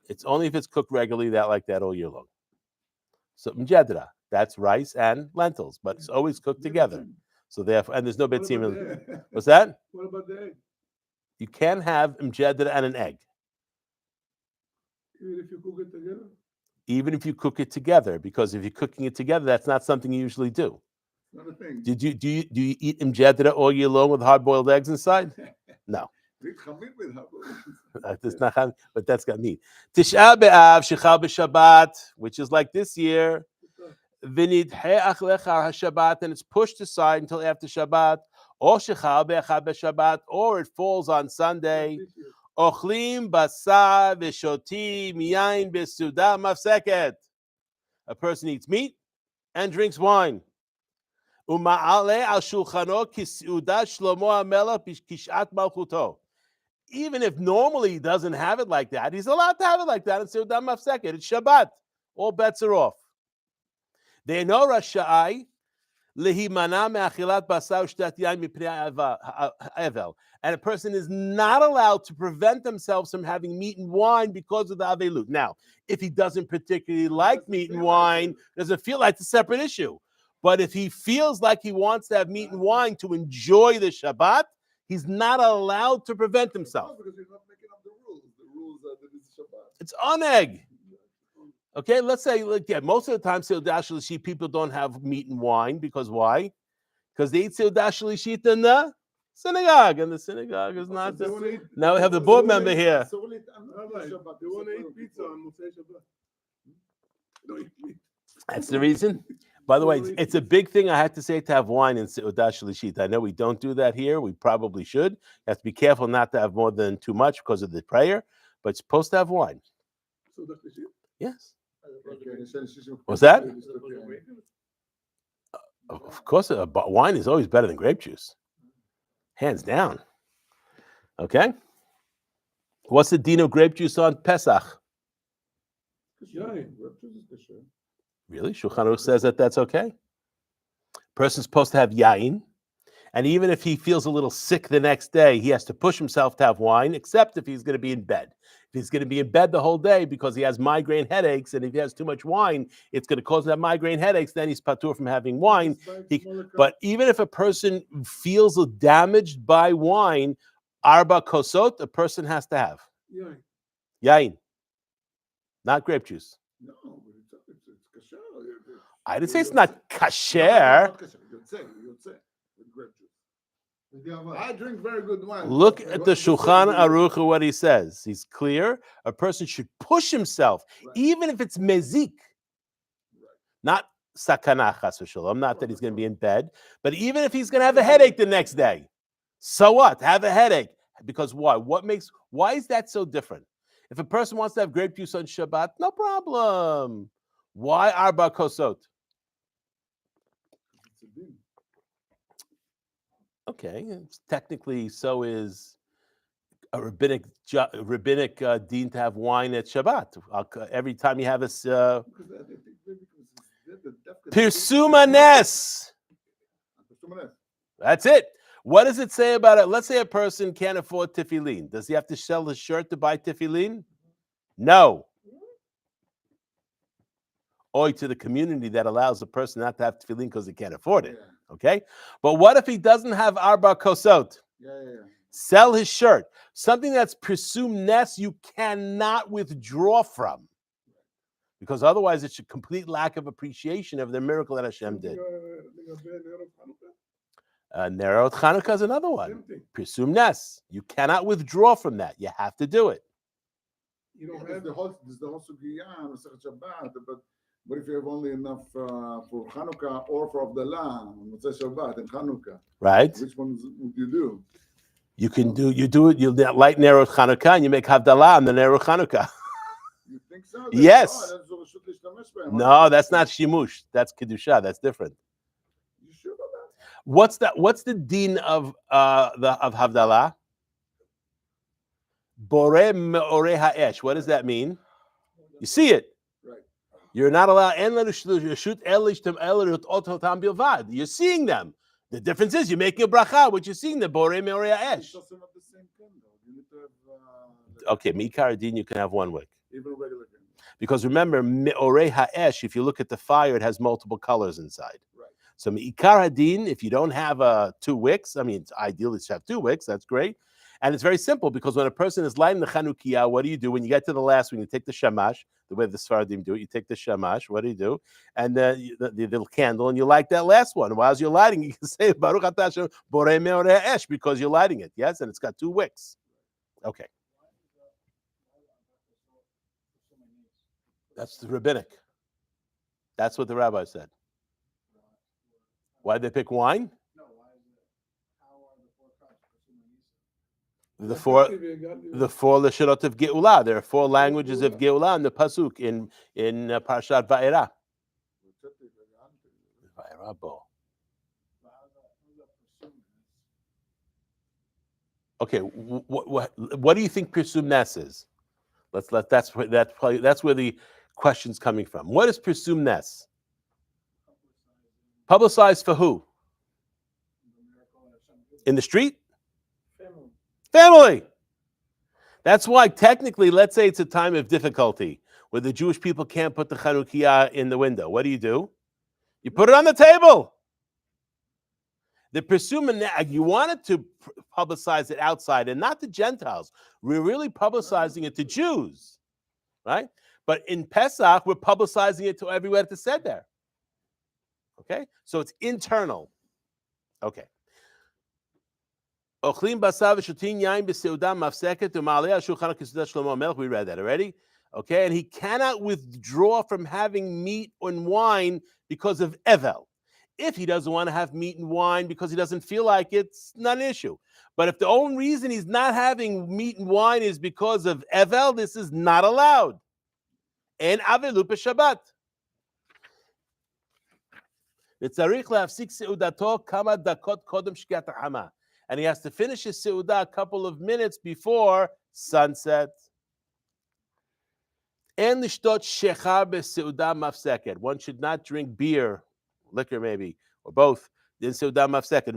It's only if it's cooked regularly that like that all year long. So mjedra, that's rice and lentils, but it's always cooked together. So therefore, and there's no betzim. What's that? What about the egg? You can have mjedra and an egg, Even if you cook it together? even if you cook it together, because if you're cooking it together, that's not something you usually do. Not a thing. Do you eat mjedra all year long with hard-boiled eggs inside? No. That's not how, but that's got meat. Tisha b'av shechal b'Shabbat, which is like this year. V'nidhe achlechar haShabbat, and it's pushed aside until after Shabbat. Or shechal b'echad b'Shabbat, or it falls on Sunday. Ochlim basar v'shotim yain b'suda mafseket. A person eats meat and drinks wine. Uma'ale al shulchano kis'uda Shlomo HaMelech b'kishat malchuto. Even if normally he doesn't have it like that, he's allowed to have it like that and Seudah Mafseket. It's Shabbat. All bets are off. They know Rasha'ai lehimana me'achilat basar u'shtat yain mipnei avel. And a person is not allowed to prevent themselves from having meat and wine because of the avelut. Now, if he doesn't particularly like meat and wine, doesn't feel like it's a separate issue. But if he feels like he wants to have meat and wine to enjoy the Shabbat, he's not allowed to prevent himself. Because you're not making up the rules. The rules are that it's Shabbat. It's on egg. Okay, let's say, most of the time, Seudah Shlishit, people don't have meat and wine. Because why? Because they eat Seudah Shlishit in the synagogue, and the synagogue is not the... Now we have the board member here. They want to eat pizza on Mosei Shabbat. Don't eat meat. That's the reason. By the way, it's a big thing I had to say to have wine in Seudah Shlishit. I know we don't do that here. We probably should. You have to be careful not to have more than too much because of the prayer, but it's supposed to have wine. Yes. What's that? Of course, wine is always better than grape juice. Hands down. Okay? What's the din of grape juice on Pesach? Really? Shulchan Aruch says that that's okay. Person's supposed to have yain, and even if he feels a little sick the next day, he has to push himself to have wine, except if he's going to be in bed. If he's going to be in bed the whole day because he has migraine headaches, and if he has too much wine, it's going to cause him to have migraine headaches, then he's patur from having wine. But even if a person feels damaged by wine, arba kosot, a person has to have yain, not grape juice. No, it's kasher. I didn't say it's not kasher. I drink very good wine. Look at the Shulchan Aruch, what he says. He's clear. A person should push himself, even if it's mezik. Not sakana chas v'shalom, not that he's going to be in bed, but even if he's going to have a headache the next day. So what? Have a headache. Because why? Why is that so different? If a person wants to have grape juice on Shabbat, no problem. Why arba kosot? Okay, technically, so is a rabbinic din to have wine at Shabbat. Every time you have a Pirsuma Nes. That's it. What does it say about it? Let's say a person can't afford tefillin. Does he have to sell his shirt to buy tefillin? No. Or to the community that allows a person not to have tefillin because he can't afford it. Okay? But what if he doesn't have arba kosot? Sell his shirt. Something that's presumed nes you cannot withdraw from. Because otherwise it's a complete lack of appreciation of the miracle that Hashem did. Nerot Chanukah is another one. Presumed nes. You cannot withdraw from that. You have to do it. You don't There's have the whole sugya, Masechet Shabbat, but what if you have only enough for Hanukkah or for Havdalah, Motzei Shabbat and Hanukkah? Right? Which one would you do? You light Nerot Chanukah and you make Havdalah on the Nerot Chanukah. You think so? Yes. Oh, No, that's not Shimush. That's Kedusha. That's different. You sure about that? What's the din of Havdalah? Boreh me'oreh ha'esh. What does that mean? You see it. Right. You're not allowed. You're seeing them. The difference is you're making a bracha, which you're seeing the boreh me'oreh ha'esh. It doesn't have the same thing, though. You need to have... Okay, Mikar Din, you can have one wick. Even regular candle. Because remember, me'oreh ha'esh, if you look at the fire, it has multiple colors inside. Right. So Mikar Hadin, if you don't have 2 wicks, I mean, it's ideal to have 2 wicks, that's great. And it's very simple because when a person is lighting the Chanukiah, what do you do? When you get to the last one, you take the shamash, the way the Sfaradim do it, you take the shamash, what do you do? And the little candle, and you light that last one. While you're lighting, you can say, Baruch Atah Hashem Borei Meoreh Esh, because you're lighting it, yes? And it's got 2 wicks. Okay. That's the rabbinic. That's what the rabbi said. Why did they pick wine? The four lashonot of Geulah. There are 4 languages of Geulah in the pasuk in Parashat Va'era. Okay, what do you think Pirsum Nes is? That's where the question's coming from. What is Pirsum Nes? Publicized for who? In the street? Family. That's why technically, let's say it's a time of difficulty where the Jewish people can't put the Chanukiah in the window. What do? You put it on the table. The Pirsum, you wanted to publicize it outside and not to Gentiles. We're really publicizing it to Jews, right? But in Pesach, we're publicizing it to everywhere at the Seder. Okay? So it's internal. Okay. We read that already. Okay, and he cannot withdraw from having meat and wine because of Evel. If he doesn't want to have meat and wine because he doesn't feel like it, it's not an issue. But if the only reason he's not having meat and wine is because of Evel, this is not allowed. And Avelu Shabbat. And he has to finish his seudah a couple of minutes before sunset. And lishtot shecha beseudah mafseket. One should not drink beer, liquor maybe, or both. In seudah mafseket.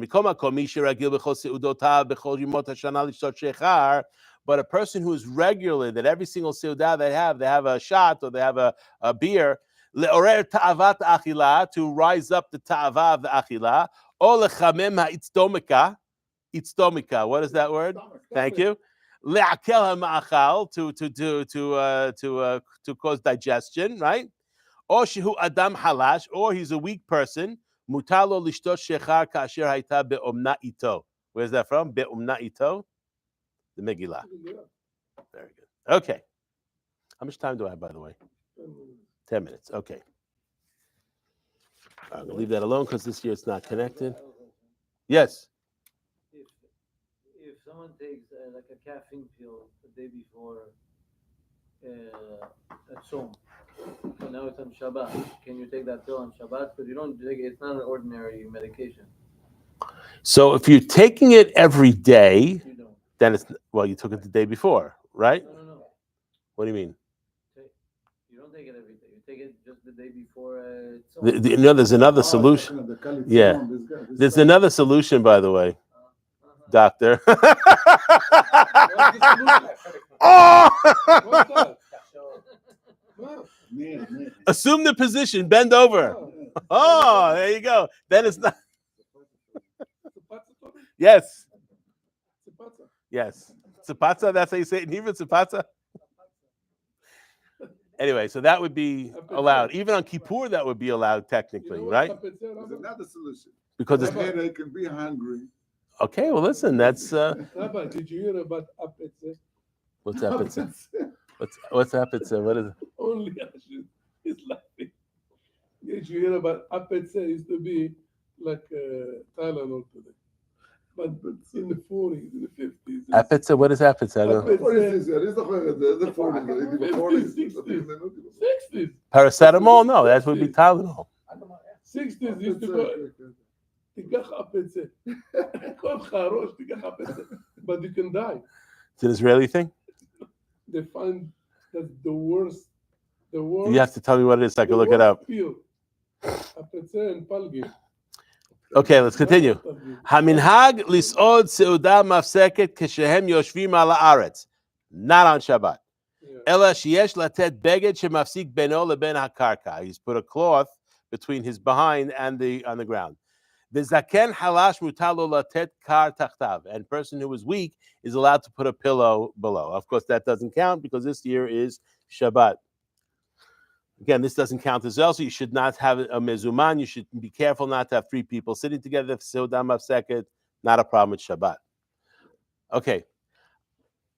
But a person who is regular, that every single seudah they have a shot or they have a beer, le'orer ta'avat achila, to rise up the ta'ava of the achila, or lechamem ha'itzdomika. Itzdomika, what is that word? Thank you. Le'akel ha'ma'achal, to cause digestion, right? Or shehu adam halash, or he's a weak person. Mutalo lishtot shechar kasher hayta be'omna ito. Where's that from? Be'omna ito? The Megillah. Very good. Okay. How much time do I have, by the way? 10 minutes. Okay. I'm going to leave that alone because this year it's not connected. Yes. If someone takes like a caffeine pill the day before at Tzom, so now it's on Shabbat, can you take that pill on Shabbat? Because you don't take it's not an ordinary medication. So if you're taking it every day, You don't. then it's, well, you took it the day before, right? No. What do you mean? You don't take it every day. You take it just the day before Tzom. There's another solution. Yeah. There's another solution, by the way. doctor. What's Oh! that? What? Man. Assume the position, bend over. Oh, there you go. Then it's not. Yes. Yes. Tzipatza, that's how you say it in Hebrew, tzipatza? Anyway, so that would be allowed. Even on Kippur, that would be allowed technically, right? There's another solution. Because it's... They can be hungry. Okay, well, listen, that's... Rabbi, did you hear about apetze? What's apetze? What's apetze? What is it? Only Ashim is laughing. Did you hear about apetze? Used to be like Tylenol today. But in the 40s, in the 50s. Apetze? What is apetze? I don't know. What is this? This is the 60s. Paracetamol? No, that would be Tylenol. 60s used to go. תיקח אפצה. כואב לך הראש, תיקח אפצה. But you can die. It's an Israeli thing? They find that the worst. You have to tell me what it is so I can look it up. Apetze and palgi. Okay, let's continue. Haminhag lis'od seuda mafseket keshehem yoshvim ala aretz. Not on Shabbat. Ela sheyesh latet beged shemafsik beno leben hakarka. He's put a cloth between his behind and on the ground. The zaken halash mutalo latet kar tachtav. And person who is weak is allowed to put a pillow below. Of course, that doesn't count because this year is Shabbat. Again, this doesn't count as well, so you should not have a mezuman. You should be careful not to have three people sitting together. Seudah mafseket, not a problem with Shabbat. Okay.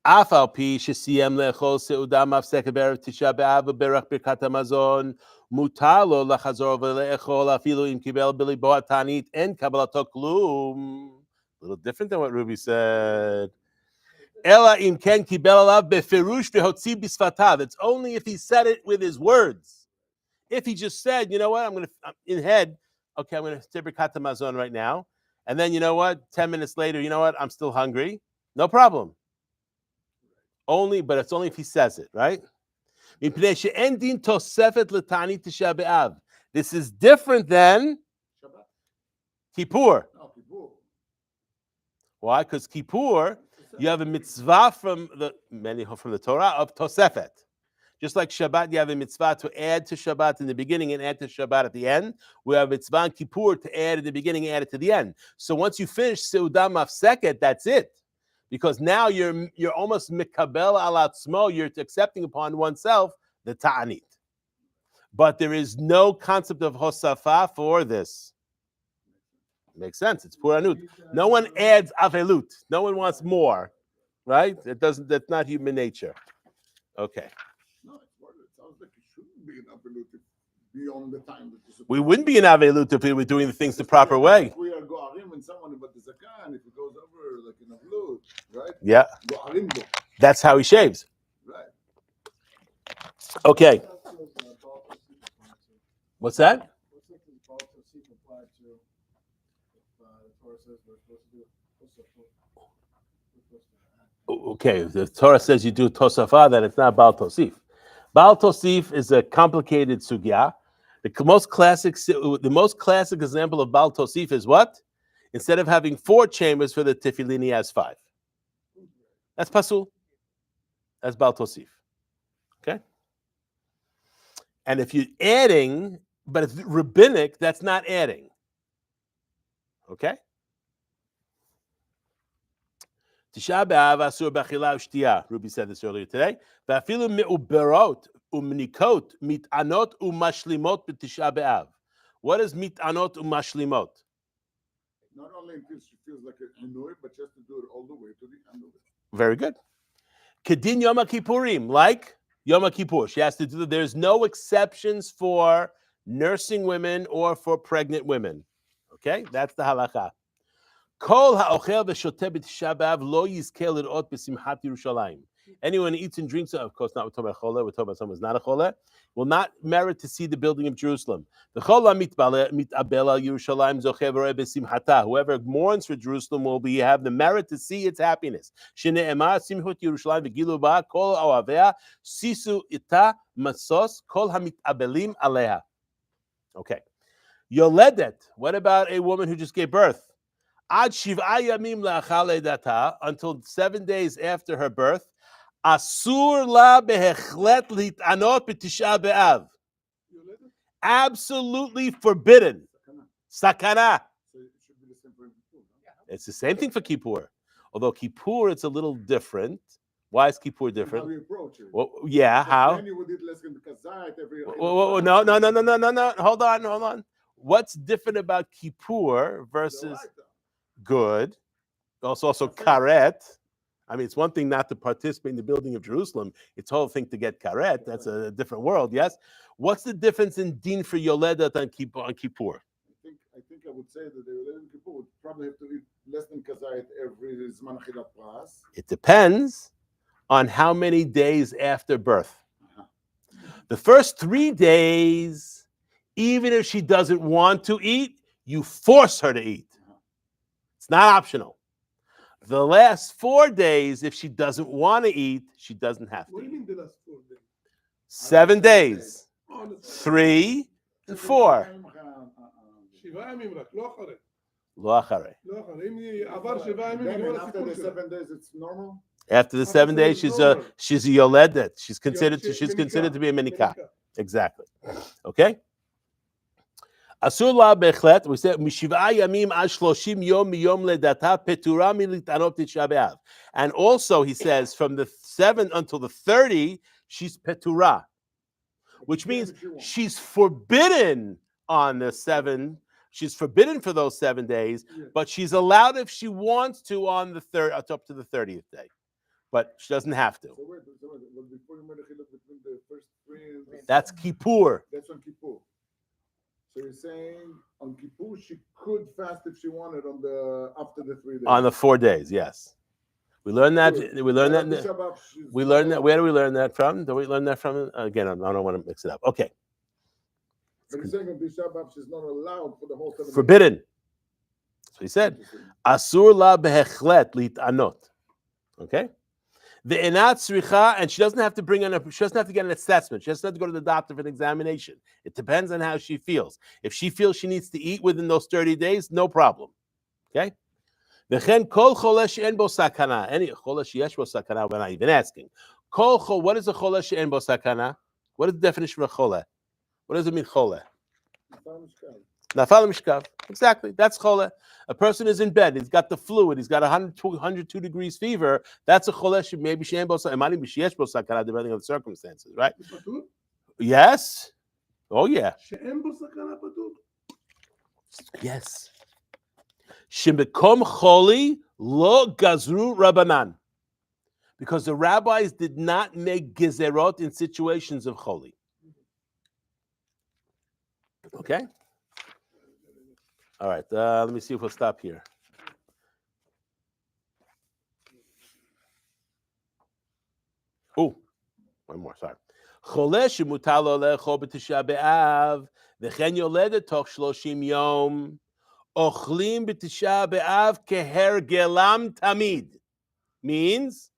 Afal pi shesiyem lechol seudah mafseket be'erev Tisha b'av berach birkat hamazon mutalo lachazor v'leechol afilu im kibel bilibo atanit en kabalato klum. A little different than what Ruby said. Ela im ken kibel alav beferush v'hotzi bisfatav. It's only if he said it with his words. If he just said, you know what, I'm in head, okay, I'm going to say Birkat Hamazon right now. And then, you know what, 10 minutes later, you know what, I'm still hungry. No problem. But it's only if he says it, right? This is different than Kippur. Why? Because Kippur, you have a mitzvah from the Torah of Tosefet. Just like Shabbat, you have a mitzvah to add to Shabbat in the beginning and add to Shabbat at the end. We have a mitzvah in Kippur to add at the beginning and add it to the end. So once you finish Seudah Mafseket, that's it. Because now you're almost mikabel al atzmo, you're accepting upon oneself the ta'anit. But there is no concept of hosafa for this. Makes sense. It's puranut. No one adds avelut. No one wants more, right? That's not human nature. Okay. No, it sounds like it shouldn't be an avelut beyond the time that you're We wouldn't be an avelut if we were doing the things the proper way. We are go'arim when someone about the zakan, if it goes over like an avelut, right? Yeah. Go'arim bo. That's how he shaves. Right. Okay. What's that? Okay, the Torah says you do tosafah, then it's not Baal Tosif. Baal Tosif is a complicated sugya. The most classic example of Baal Tosif is what? Instead of having 4 chambers for the tefillin, he has 5. That's pasul. That's Baal Tosif. Okay? And if you're adding, but if rabbinic, that's not adding. Okay? Tisha b'av asur b'achila u'shtiyah. Ruby said this earlier today. V'afilu me'uberot u'mnikot mit'anot u'mashlimot b'tisha b'av. What is mit'anot u'mashlimot? Not only until she feels like an annoyed, but just to do it all the way to the end of it. Very good. Kedin Yom Kippurim, like Yom Kippur. She has to do that. There's no exceptions for nursing women or for pregnant women. Okay? That's the halakha. Kol ha'ochel v'shoteh b'tisha b'av lo yizkeh lir'ot b'simchat Yerushalayim. Anyone who eats and drinks, of course not, we're talking about cholah, we're talking about someone who's not a cholah, will not merit to see the building of Jerusalem. Whoever mourns for Jerusalem will have the merit to see its happiness. Okay. Yoledet, what about a woman who just gave birth? Ad shiv'a yamim la'achar lidata, until 7 days after her birth. Asur la behechlet lit'anot b'tisha b'av. Absolutely forbidden. Sakana. So it should be the same for Kippur, no? It's the same thing for Kippur. Although Kippur, it's a little different. Why is Kippur How different? we approach it. Well, yeah, So how? Then you would eat less than kazait every. No. Hold on. What's different about Kippur versus good? Also karet. I mean, it's one thing not to participate in the building of Jerusalem. It's a whole thing to get karet. That's a different world, yes? What's the difference in din for Yoledet on Kippur? I think I would say that the Yom Kippur would probably have to eat less than kazait every Zman Achilat Pras. It depends on how many days after birth. The first 3 days, even if she doesn't want to eat, you force her to eat. It's not optional. The last 4 days, if she doesn't want to eat, she doesn't have What to do you eat. mean the last 4 days? 7 days, Oh, 3 and 4. שבעה ימים רק, לא אחרי. לא אחרי. לא אחרי. אם עבר 7 ימים, Then נגמר after הסיפור the שלה. 7 days, it's normal. After the 7 days, she's a yoledet. She's considered to be a menikah. Exactly. Okay. Asur la bechlet. We said mishiv'a yamim ad 30 yom miyom ledata petura milit'anot tisha b'av. And also he says from the 7 until the 30, she's petura, which means she's forbidden on the 7. She's forbidden for those 7 days, but she's allowed if she wants to on the 3rd up to the 30th day. But she doesn't have to. So wait, before you made a chiluk between the first 3 and the That's Kippur. That's on Kippur. So you're saying on Kippur she could fast if she wanted on the after the 3 days. On the 4 days, yes. We learned that. We learned that. We learned that. Where do we learn that from? Do we learn that from? Again, I don't want to mix it up. Okay. But you're saying on Tisha B'Av she's not allowed for the whole 7 days. Forbidden. So he said, Asur la behechlet lit'anot. Okay. The enat tzricha, and she doesn't have to she doesn't have to get an assessment. She doesn't have to go to the doctor for an examination. It depends on how she feels. If she feels she needs to eat within those 30 days, no problem. Okay. V'chen kol chole she'en bo sakana. Any chole she'yesh bo sakana, we're not even asking. Kol chole, what is a chole she'en bo sakana? What is the definition of a chole? What does it mean, chole? Nafal mishkav. Exactly. That's chole. A person is in bed. He's got the fluid. He's got 102 degrees fever. That's a chole. Maybe she'en bo sakana. It might even be she'yesh bo sakana, depending on the circumstances, right? Yes. Oh, yeah. שאין בו סכנה פטור. Yes. Shemekom choli lo gazru rabanan. Because the rabbis did not make gezerot in situations of choli. Okay? All right. Let me see if we'll stop here. Oh, one more. Sorry. Chole shemutar lo le'echol b'tisha b'av v'chen yoledet toch 30 yom ochlim b'tisha b'av kehergelam tamid. Means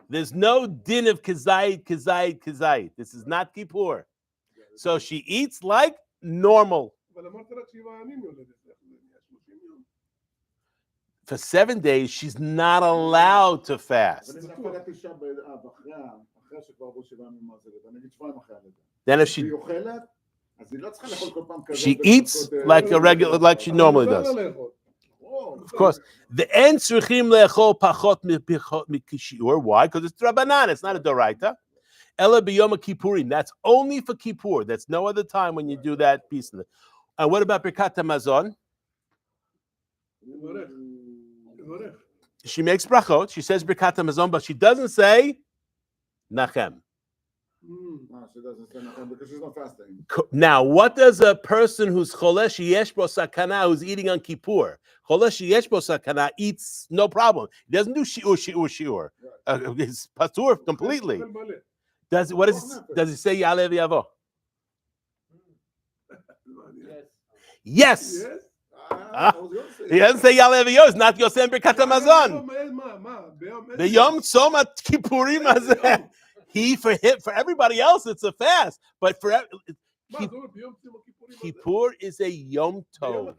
there's no din of kazait. This is not Kippur. So she eats like normal. אבל אמרת רק 7 ימים יולדת. 30 יום. For 7 days, she's not allowed to fast. אבל אם נפל תשעה באב אחרי שכבר עברו 7 ימים מהזלת, אני אגיד 2 אחרי הלידה. Then if she והיא אוכלת, אז היא לא צריכה לאכול כל פעם כזה. she eats like she normally does. Of course, the en tzrichim le'echol pachot mikishiur. Why? Because it's drabanan. It's not a doraita. Ela b'yom kippurim. That's only for Kippur. That's no other time when you do that piece. And what about Birkat HaMazon? She makes brachot. She says Birkat HaMazon, but she doesn't say Nachem. No, she doesn't say nothing because she's not fasting. Now, what does a person who's cholesh yesh bo sakana, who's eating on Kippur, cholesh yesh bo sakana, eats no problem. He doesn't do shiur. It's patur completely. Does he say Ya'aleh v'yavo? Yes. He doesn't say Ya'aleh v'yavo. It's not Yosem Birkat HaMazon. The Yom Tzom Kippurim hazeh. For everybody else, it's a fast. But for Kippur is a Yom Tov.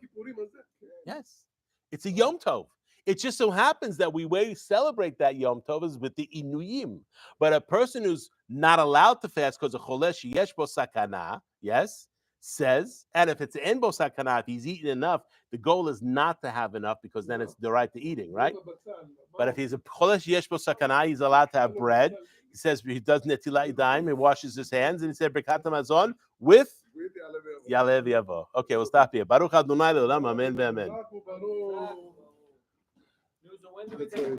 Yes. It's a Yom Tov. It just so happens that we celebrate that Yom Tov is with the Inuyim. But a person who's not allowed to fast because of cholesh yesh bo sakana, yes, says, and if it's en bo sakana, if he's eaten enough, the goal is not to have enough because then it's the right to eating, right? But if he's a cholesh yesh bo sakana, he's allowed to have bread. He says he does netilat yadayim, he washes his hands, and he said Birkat Hamazon with Yalev Yavo. Okay, we'll stop here. Baruch Adonai le'olam, amen ve'amen. When do we take